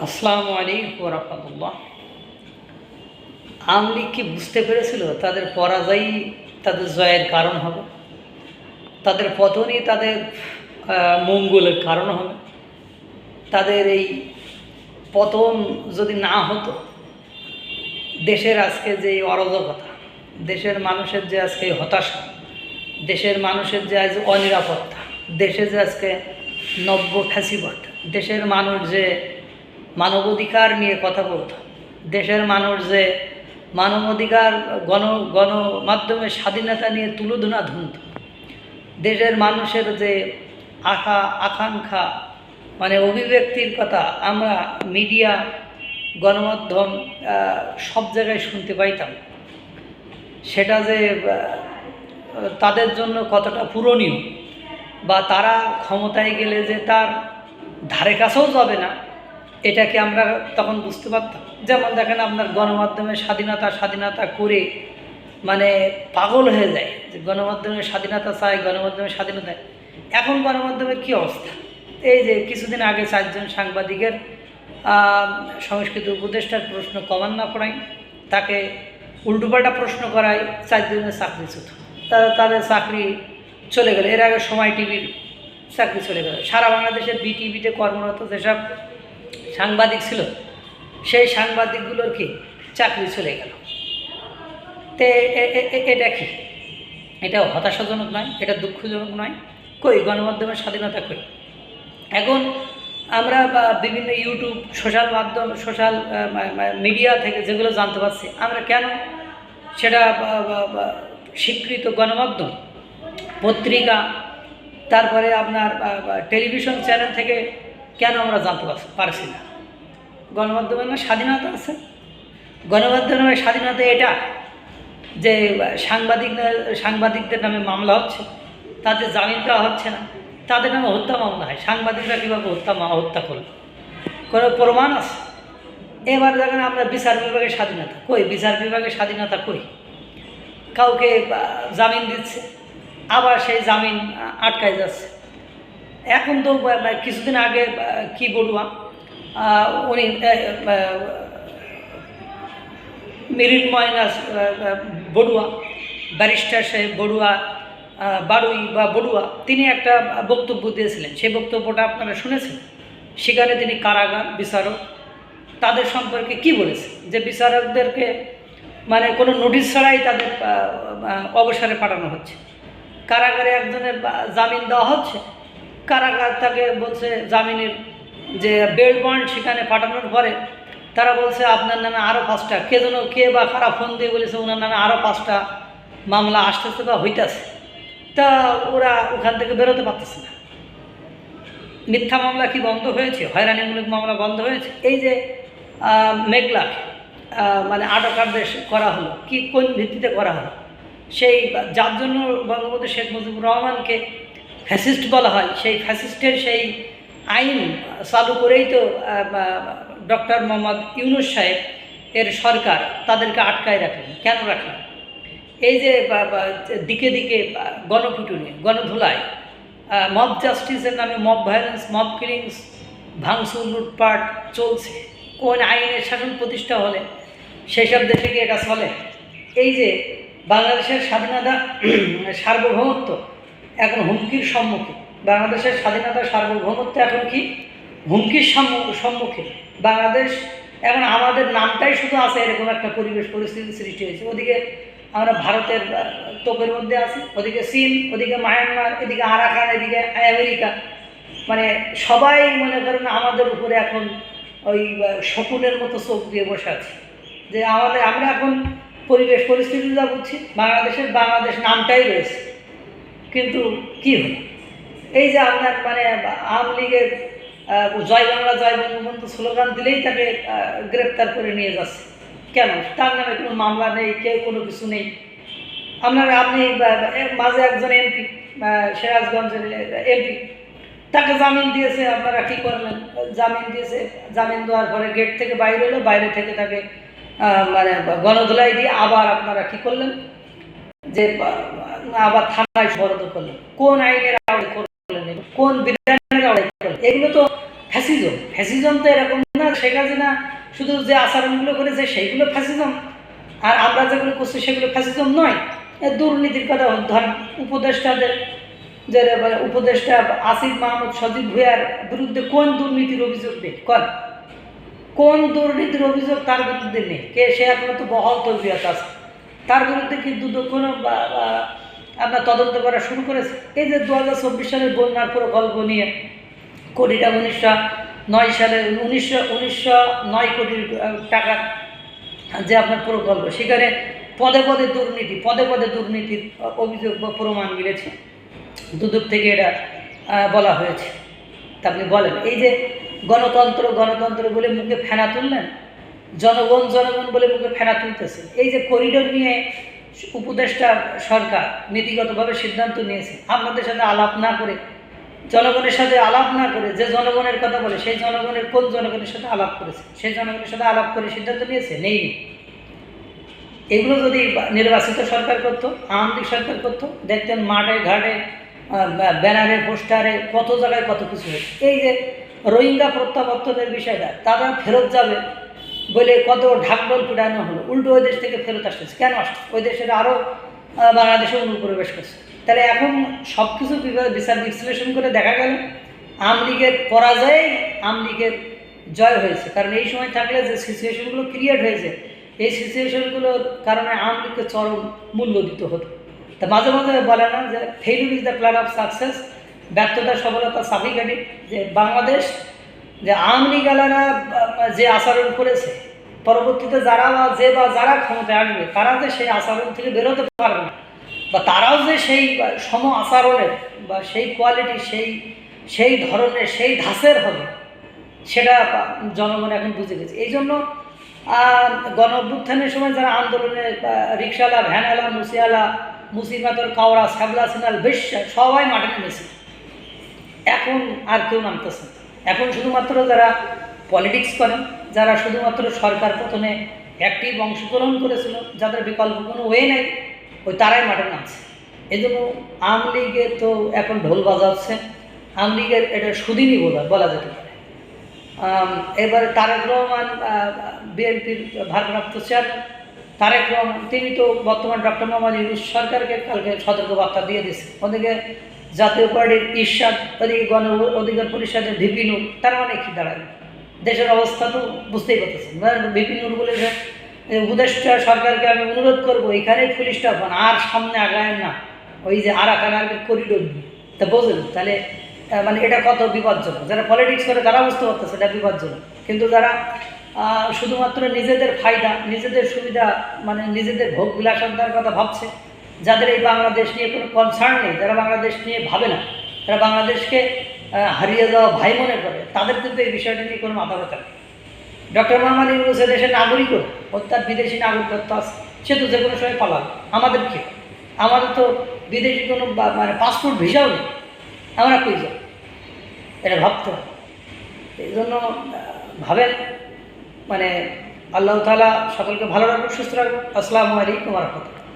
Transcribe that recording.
আসসালামু আলাইকুম রাহমাতুল্লাহ। আওয়ামী লীগ কি বুঝতে পেরেছিল তাদের পরাজয়ই তাদের জয়ের কারণ হবে, তাদের পতনই তাদের মঙ্গলের কারণ হবে? তাদের এই পতন যদি না হতো, দেশের আজকে যে অরাজকতা, দেশের মানুষের যে আজকে হতাশা, দেশের মানুষের যে আজ অনিরাপত্তা, দেশে যে আজকে নব্য ফ্যাসিবাদ, দেশের মানুষ যে মানবাধিকার নিয়ে কথা বলত, দেশের মানুষ যে মানবাধিকার গণমাধ্যমের স্বাধীনতা নিয়ে তুলোধনা ধুনত, দেশের মানুষের যে আশা আকাঙ্ক্ষা অভিব্যক্তির কথা আমরা মিডিয়া গণমাধ্যম সব জায়গায় শুনতে পাইতাম, সেটা যে তাদের জন্য কতটা পূরণীয় বা তারা ক্ষমতায় গেলে যে তার ধারে কাছেও যাবে না, এটাকে আমরা তখন বুঝতে পারতাম। যেমন দেখেন, আপনার গণমাধ্যমের স্বাধীনতা করে পাগল হয়ে যায় যে গণমাধ্যমের স্বাধীনতা চাই, গণমাধ্যমের স্বাধীনতা। এখন গণমাধ্যমের কী অবস্থা? এই যে কিছুদিন আগে 4 জন সাংবাদিকের সংস্কৃতি উপদেষ্টার প্রশ্ন কমান না পড়াই, তাকে উল্টোপাল্টা প্রশ্ন করায় 4 জনের চাকরিচ্যুত, তাদের চাকরি চলে গেল। এর আগে সময় টিভির চাকরি চলে গেল। সারা বাংলাদেশের বিটিভিতে কর্মরত যেসব সাংবাদিক ছিল, সেই সাংবাদিকগুলোর কি চাকরি চলে গেল। তে এটা কি? এটা হতাশাজনক নয়? এটা দুঃখজনক নয়? কই গণমাধ্যমের স্বাধীনতা কই? এখন আমরা বিভিন্ন ইউটিউব, সোশ্যাল মাধ্যম, সোশ্যাল মিডিয়া থেকে যেগুলো জানতে পারছি, আমরা কেন সেটা স্বীকৃত গণমাধ্যম, পত্রিকা, তারপরে আপনার টেলিভিশন চ্যানেল থেকে কেন আমরা জানতে পারছি না? গণমাধ্যমের না স্বাধীনতা আছে? গণমাধ্যমের স্বাধীনতা এটা যে সাংবাদিকদের নামে মামলা হচ্ছে, তাদের জামিন দেওয়া হচ্ছে না, তাদের নামে হত্যা মামলা হয়। সাংবাদিকরা কীভাবে হত্যা করল? কোনো প্রমাণ আছে? এবার দেখেন আমরা বিচার বিভাগের স্বাধীনতা কই? বিচার বিভাগের স্বাধীনতা কই? কাউকে জামিন দিচ্ছে, আবার সেই জামিন আটকায় যাচ্ছে। এখন তো কিছুদিন আগে কি বলুয়া, উনি মৃন্ময় বড়ুয়া, ব্যারিস্টার সাহেব বড়ুয়া, তিনি একটা বক্তব্য দিয়েছিলেন। সেই বক্তব্যটা আপনারা শুনেছেন। সেখানে তিনি কারাগার, বিচারক, তাদের সম্পর্কে কি বলেছে? যে বিচারকদেরকে কোনো নোটিশ ছাড়াই তাদের অবসরে পাঠানো হচ্ছে। কারাগারে একজনের জামিন দেওয়া হচ্ছে, কারাগার তাকে বলছে জামিনের যে বেল বন্ড, সেখানে পাঠানোর পরে তারা বলছে আপনার নামে আরও 5টা, কে বা খারাপ ফোন দিয়ে বলেছে ওনার নামে আরও 5টা মামলা আসতেছে বা হইতেছে। তা ওরা ওখান থেকে বেরোতে পারতেছে না। মিথ্যা মামলা কি বন্ধ হয়েছে? হয়রানিমূলক মামলা বন্ধ হয়েছে? এই যে মেঘলা আটকাদেশ করা হলো, কোন ভিত্তিতে করা হলো? সেই যার জন্য বঙ্গবন্ধু শেখ মুজিবুর রহমানকে ফ্যাসিস্ট বলা হয়, সেই ফ্যাসিস্টের সেই আইন চালু করেই তো ডক্টর মোহাম্মদ ইউনূস সাহেব এর সরকার তাদেরকে আটকায় রাখলেন। কেন রাখলেন? এই যে দিকে দিকে গণপিটুনি, গণধুলায়, মব জাস্টিসের নামে মব ভায়োলেন্স, মব কিলিংস, ভাঙচুর, লুটপাট চলছে। কোন আইনের শাসন প্রতিষ্ঠা হলে সেই সব দেশে কি এটা চলে? এই যে বাংলাদেশের স্বাধীনতা, সার্বভৌমত্ব এখন হুমকির সম্মুখীন। বাংলাদেশের স্বাধীনতা, সার্বভৌমত্ব এখন কি হুমকির সম্মুখীন? বাংলাদেশ এখন আমাদের নামটাই শুধু আছে, এরকম একটা পরিস্থিতি সৃষ্টি হয়েছে। ওদিকে আমরা ভারতের তোপের মধ্যে আছি, ওদিকে চীন, ওদিকে মায়ানমার, এদিকে আরাকান, এদিকে আমেরিকা। সবাই মনে করেন আমাদের উপরে এখন ওই শকুনের মতো চোখ দিয়ে বসে আছে যে আমরা এখন পরিস্থিতি যা বুঝছি, বাংলাদেশ নামটাই রয়েছে, কিন্তু কি হল? এই যে আপনার আওয়ামী লীগের জয় বাংলা, জয় বঙ্গবন্ধু স্লোগান দিলেই তাকে গ্রেপ্তার করে নিয়ে যাচ্ছে। কেন? তার নামে কোনো মামলা নেই, কেউ কোনো কিছু নেই। আপনি মাঝে একজন এমপি, সিরাজগঞ্জের এমপি, তাকে জামিন দিয়েছে, আপনারা কী করলেন? জামিন দিয়েছে, জামিন দেওয়ার পরে গেট থেকে বাইরে হলো, বাইরে থেকে তাকে গণধোলাই দিয়ে আবার আপনারা কী করলেন? যে আবার থানায় বরাদ্দ করলেন। কোন আইনের আওতায় করলেন? কোন বিধানের আওতায় করলেন? এগুলো তো ফ্যাসিজম। ফ্যাসিজম তো এরকম না শেখ হাসিনা শুধু যে আচরণগুলো করেছে সেইগুলো ফ্যাসিজম, আর আমরা যেগুলো করছি সেগুলো ফ্যাসিজম নয়। দুর্নীতির কথা ধরেন, উপদেষ্টাদের যে উপদেষ্টা আসিফ মাহমুদ সজীব ভুঁইয়ার বিরুদ্ধে কোন দুর্নীতির অভিযোগ নেই? কোন দুর্নীতির অভিযোগ তার বিরুদ্ধে নেই? সে এখনো তো বহাল তবিয়ত আছে, তার বিরুদ্ধে কিন্তু কোনো আপনার তদন্ত করা শুরু করেছে? এই যে 2024 সালের বন্যার প্রকল্প নিয়ে কোটিটা 1909 সালে 1909 কোটি টাকার যে আপনার প্রকল্প, সেখানে পদে পদে দুর্নীতির অভিযোগ বা প্রমাণ মিলেছে, দুদক থেকে এটা বলা হয়েছে। তা আপনি বলেন, এই যে গণতন্ত্র বলে মুখে ফেনা তুললেন, জনগণ বলে মুখে ফেনা তুলতেছে। এই যে করিডোর নিয়ে উপদেষ্টা সরকার নীতিগতভাবে সিদ্ধান্ত নিয়েছে, আপনাদের সাথে আলাপ না করে, জনগণের সাথে আলাপ না করে, যে জনগণের কথা বলে সেই জনগণের কোন জনগণের সাথে আলাপ করেছে? সেই জনগণের সাথে আলাপ করে সিদ্ধান্ত নিয়েছে? নেই। এগুলো যদি নির্বাচিত সরকার করতো, আওয়ামী লীগ সরকার করতো, দেখতেন মাঠে ঘাটে ব্যানারে পোস্টারে কত জায়গায় কত কিছু হয়েছে। এই যে রোহিঙ্গা প্রত্যাবর্তনের বিষয়টা, তারা ফেরত যাবে বলে কত ঢাকঢোল পিটানো হলো, উল্টো ওই দেশ থেকে ফেরত আসতেছে। কেন আসছে? ওই দেশের আরও বাংলাদেশে অনুপ্রবেশ করছে। তাহলে এখন সব কিছু বিচার বিশ্লেষণ করে দেখা গেল আওয়ামী লীগের পরাজয়ে আওয়ামী লীগের জয় হয়েছে। কারণ এই সময় থাকলে যে সিচুয়েশনগুলো ক্রিয়েট হয়েছে, এই সিচুয়েশনগুলোর কারণে আওয়ামী লীগকে চরম মূল্য দিতে হতো। তা মাঝে মাঝে বলে না যে failure is the plan of success, ব্যর্থতা সফলতা চাবিকাঠি। যে বাংলাদেশ, যে আওয়ামী লীগালারা যে আচরণ করেছে, পরবর্তীতে যারা ক্ষমতায় আসবে তারা যে সেই আচরণ থেকে বেরোতে পারবে না, বা তারাও যে সেই সম আচরণের বা সেই কোয়ালিটি সেই ধরনের সেই ধাঁচের হবে, সেটা জনগণ এখন বুঝে গেছে। এই জন্য গণ অভ্যুত্থানের সময় যারা আন্দোলনে রিক্সাওয়ালা, ভ্যানওয়ালা, মুসিওয়ালা, মুসিমাতর, কাওড়া, শ্যাবলা, সিনাল, বেশ্যা সবাই মাঠে নেমেছে। এখন আর কেউ নামতেছে। এখন শুধুমাত্র যারা পলিটিক্স করেন, যারা শুধুমাত্র সরকার পতনে অ্যাক্টিভ অংশগ্রহণ করেছিল, যাদের বিকল্প কোনো ওয়ে নেই, ওই তারাই মাঠে নামছে। এই জন্য আওয়ামী লীগে তো এখন ঢোল বাজাচ্ছে। আওয়ামী লীগের এটা সুদিনই বলা যেতে পারে। এবারে তারেক রহমান বিএনপির ভারপ্রাপ্ত চেয়ারম্যান, তারেক রহমান তিনি তো বর্তমান ডক্টর মোহাম্মদ ইউনূস সরকারকে কালকে সতর্কবার্তা দিয়ে দিয়েছে। ওদিকে জাতীয় পার্টির ইরশাদ, ওদিকে গণ অধিকার পরিষদের ভিপি নূর, তার মানে কি দাঁড়ায়? দেশের অবস্থা তো বুঝতেই পারতেছেন। ভিপি নূর বলেছে উপদেষ্টা সরকারকে আমি অনুরোধ করবো এখানেই ফুল স্টপ হন, আর সামনে আগায় না, ওই যে আরাকান আর্মির করিডোর নিয়ে। তা বোঝেন তাহলে মানে এটা কত বিপজ্জনক। যারা পলিটিক্স করে তারা বুঝতে পারতেছে এটা বিপজ্জনক, কিন্তু যারা শুধুমাত্র নিজেদের ফায়দা, নিজেদের সুবিধা, মানে নিজেদের ভোগ বিলাসিতার কথা ভাবছে, যাদের এই বাংলাদেশ নিয়ে কোনো কনসার্ন নেই, যারা বাংলাদেশ নিয়ে ভাবে না, যারা বাংলাদেশকে হারিয়ে যাওয়া ভাই মনে করে, তাদের কিন্তু এই বিষয়টা নিয়ে কোনো মাথা ব্যথা নেই। ডক্টর মোহাম্মদ ইউনূস দেশের নাগরিক, ও তার বিদেশি নাগরিকত্ব আছে, সে তো যে কোনো সময় পালাবে। আমাদের কি? আমাদের তো বিদেশি কোনো মানে পাসপোর্ট ভিসাও নেই, আমরা কই যাব? এটা ভাবতে হবে। এই জন্য ভাবেন, মানে আল্লাহ তাআলা সকলকে ভালো রাখুন, সুস্থ রাখুন। আসসালামু আলাইকুম ওয়া রাহমাতুল্লাহ।